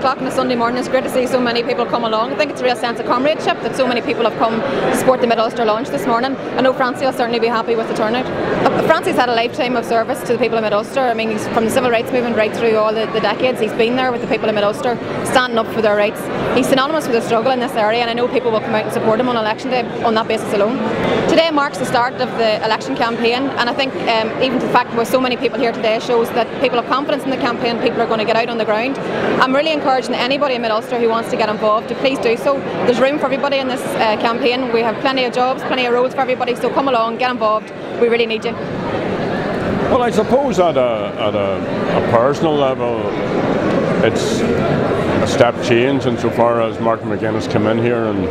o'clock on a Sunday morning. It's great to see so many people come along. I think it's a real sense of comradeship that so many people have come to support the Mid-Ulster launch this morning. I know Francie will certainly be happy with the turnout. Francie's had a lifetime of service to the people of Mid-Ulster. I mean, he's from the civil rights movement right through all the decades. He's been there with the people of Mid-Ulster, standing up for their rights. He's synonymous with the struggle in this area, and I know people will come out and support him on election day on that basis alone. Today marks the start of the election campaign, and I think even the fact with so many people here today shows that people have confidence in the campaign. People are going to get out on the ground. I'm really encouraging anybody in Mid-Ulster who wants to get involved to please do so. There's room for everybody in this campaign. We have plenty of jobs, plenty of roles for everybody, so come along, get involved. We really need you. Well, I suppose at a personal level, it's a step change insofar as Martin McGuinness came in here, and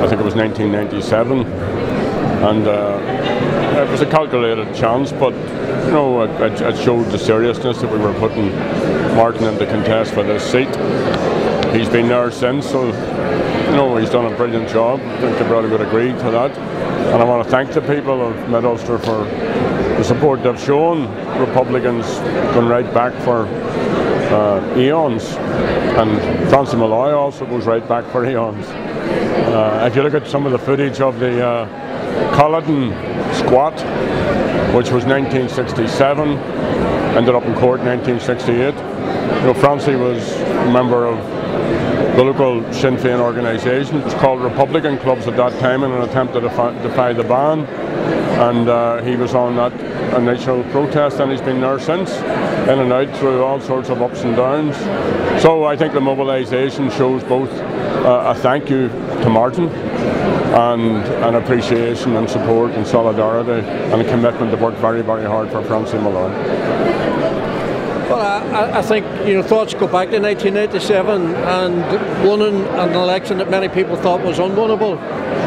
I think it was 1997, and it was a calculated chance, but you know, it showed the seriousness that we were putting Martin into contest for this seat. He's been there since, so you know, he's done a brilliant job. I think the brother would agree to that, and I want to thank the people of Mid-Ulster for the support they've shown. Republicans going right back for eons, and Francie Molloy also goes right back for eons. If you look at some of the footage of the Culloden squat, which was 1967, ended up in court in 1968. You know, Francie was a member of the local Sinn Féin organisation. It was called Republican Clubs at that time in an attempt to defy the ban, and he was on that initial protest, and he's been there since, in and out through all sorts of ups and downs. So I think the mobilisation shows both a thank you to Martin and an appreciation and support and solidarity and a commitment to work very, very hard for Francie Molloy. Well, I think, you know, thoughts go back to 1997 and winning an election that many people thought was unwinnable,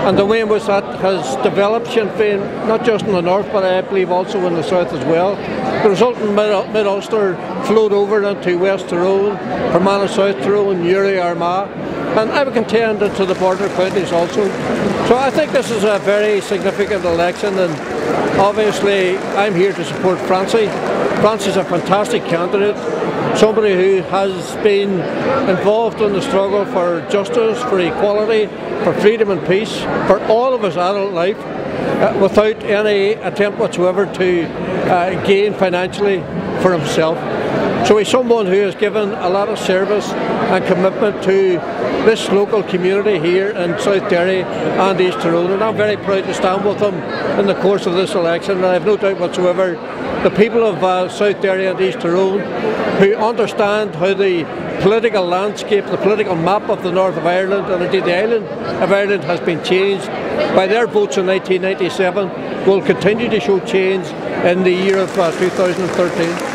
and the way in which that has developed Sinn Féin, not just in the north, but I believe also in the south as well. The resultant Mid-Ulster flowed over into West Tyrone, Fermanagh, South Tyrone, Uri, Armagh, and I would contend to the border counties also. So I think this is a very significant election, and obviously I'm here to support Francie. Francie's a fantastic candidate, somebody who has been involved in the struggle for justice, for equality, for freedom and peace, for all of his adult life, without any attempt whatsoever to gain financially for himself. So he's someone who has given a lot of service and commitment to this local community here in South Derry and East Tyrone, and I'm very proud to stand with him in the course of this election, and I have no doubt whatsoever the people of South Derry and East Tyrone, who understand how the political landscape, the political map of the north of Ireland, and indeed the island of Ireland, has been changed by their votes in 1997, will continue to show change in the year of 2013.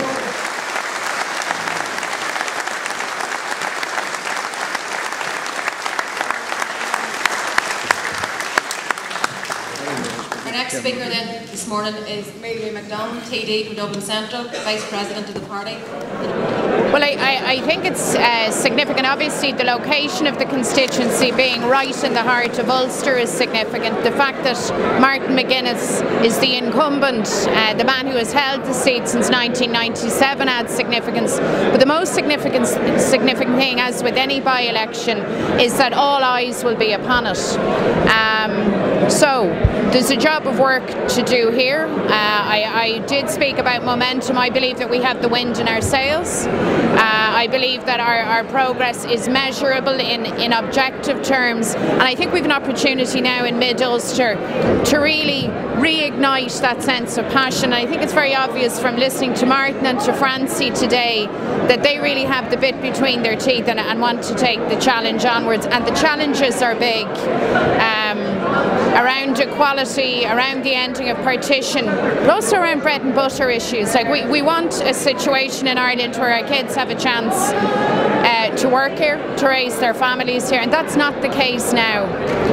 Speaker then this morning is Mary McDonald, TD from Dublin Central, Vice President of the party. Well, I think it's significant. Obviously, the location of the constituency being right in the heart of Ulster is significant. The fact that Martin McGuinness is the incumbent, the man who has held the seat since 1997, adds significance. But the most significant thing, as with any by-election, is that all eyes will be upon it. So there's a job of work to do here. I did speak about momentum. I believe that we have the wind in our sails. I believe that our progress is measurable in objective terms, and I think we've an opportunity now in Mid-Ulster to really reignite that sense of passion. I think it's very obvious from listening to Martin and to Francie today that they really have the bit between their teeth and want to take the challenge onwards, and the challenges are big. Around equality, around the ending of partition, but also around bread and butter issues. Like we want a situation in Ireland where our kids have a chance to work here, to raise their families here, and that's not the case now.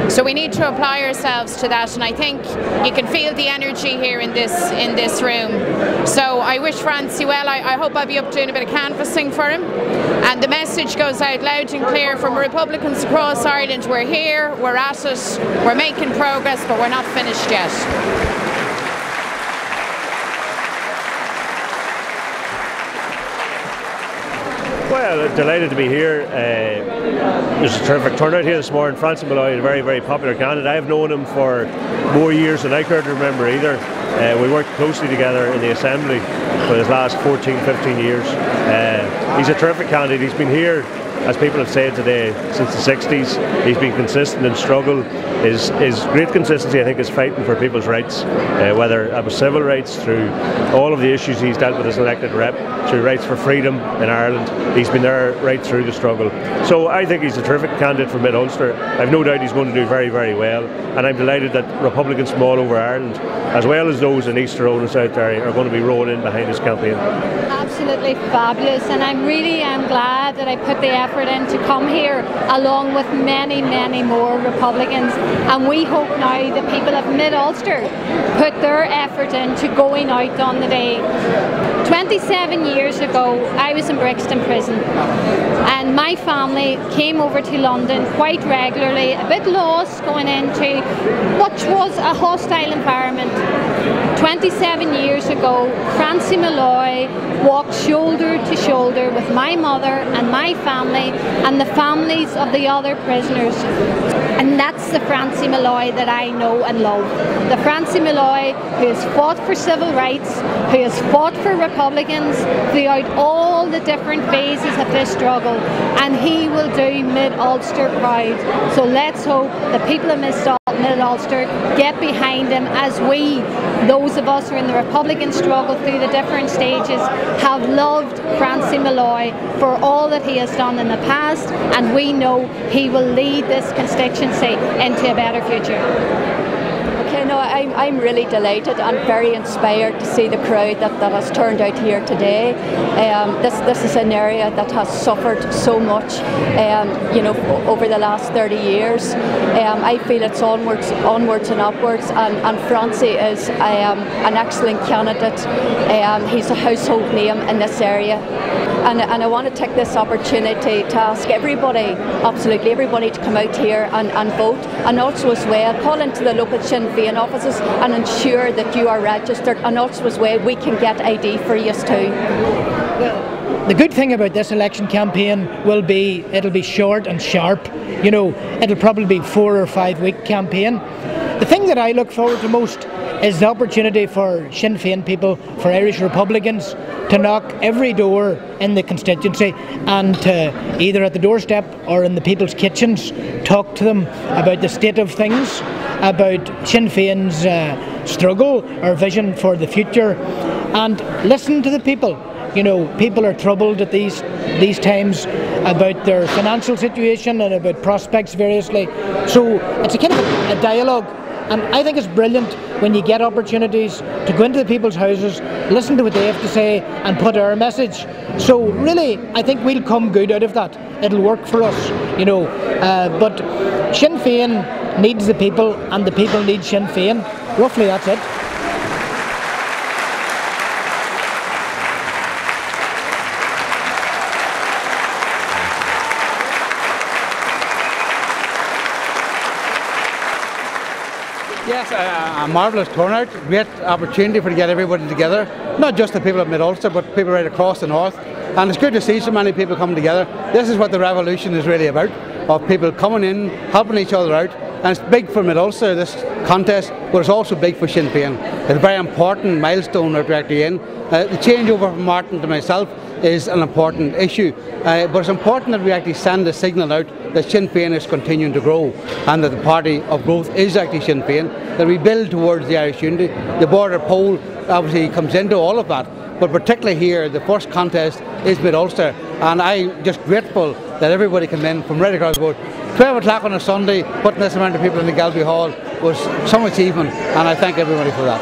So we need to apply ourselves to that, and I think you can feel the energy here in this room. So I wish Francie well. I hope I'll be up doing a bit of canvassing for him, and the message goes out loud and clear from Republicans across Ireland: we're here, we're at it, we're making progress, but we're not finished yet. Well, delighted to be here. There's a terrific turnout here this morning. Francie Molloy, a very, very popular candidate. I've known him for more years than I care to remember either. We worked closely together in the Assembly for his last 14, 15 years. He's a terrific candidate. He's been here, as people have said today, since the 60s. He's been consistent in struggle. His great consistency, I think, is fighting for people's rights, whether it was civil rights, through all of the issues he's dealt with as elected rep, through rights for freedom in Ireland. He's been there right through the struggle. So I think he's a terrific candidate for Mid-Ulster. I've no doubt he's going to do very, very well, and I'm delighted that Republicans from all over Ireland, as well as those in East Tyrone and South Derry, are going to be rolling in behind his campaign. Absolutely fabulous, and I'm glad that I put the effort in to come here along with many, many more Republicans, and we hope now the people of Mid-Ulster put their effort into going out on the day. 27 years ago I was in Brixton prison, and my family came over to London quite regularly, a bit lost going into what was a hostile environment. 27 years ago, Francie Molloy walked shoulder to shoulder with my mother and my family and the families of the other prisoners. And that's the Francie Molloy that I know and love. The Francie Molloy who has fought for civil rights, who has fought for Republicans throughout all the different phases of this struggle, and he will do Mid-Ulster proud. So let's hope the people of Mid-Ulster get behind him, as we, those of us who are in the Republican struggle through the different stages, have loved Francie Molloy for all that he has done in the past, and we know he will lead this constituency into a better future. Okay, no, I'm really delighted and very inspired to see the crowd that has turned out here today. This is an area that has suffered so much, you know, over the last 30 years. I feel it's onwards and upwards, and Francie is an excellent candidate. He's a household name in this area. And I want to take this opportunity to ask everybody, absolutely everybody, to come out here and vote, and also as well call into the local Sinn Féin offices and ensure that you are registered, and also as well we can get ID for you too. Well, the good thing about this election campaign will be it'll be short and sharp. You know, it'll probably be 4 or 5 week campaign. The thing that I look forward to most is the opportunity for Sinn Féin people, for Irish Republicans, to knock every door in the constituency and to, either at the doorstep or in the people's kitchens, talk to them about the state of things, about Sinn Féin's struggle or vision for the future, and listen to the people. You know, people are troubled at these times about their financial situation and about prospects variously. So it's a kind of a dialogue. And I think it's brilliant when you get opportunities to go into the people's houses, listen to what they have to say and put our message. So really, I think we'll come good out of that. It'll work for us, you know. But Sinn Féin needs the people, and the people need Sinn Féin. Roughly, that's it. Yes, a marvellous turnout, great opportunity to get everybody together, not just the people of Mid-Ulster but people right across the north, and it's good to see so many people coming together. This is what the revolution is really about, of people coming in, helping each other out, and it's big for Mid-Ulster, this contest, but it's also big for Sinn Féin. It's a very important milestone that we're actually in. The changeover from Martin to myself is an important issue, but it's important that we actually send a signal out that Sinn Féin is continuing to grow, and that the party of growth is actually Sinn Féin, that we build towards the Irish unity. The border poll obviously comes into all of that, but particularly here, the first contest is Mid-Ulster, and I'm just grateful that everybody came in from right across the board. 12 o'clock on a Sunday, putting this amount of people in the Galbally Hall was some achievement, and I thank everybody for that.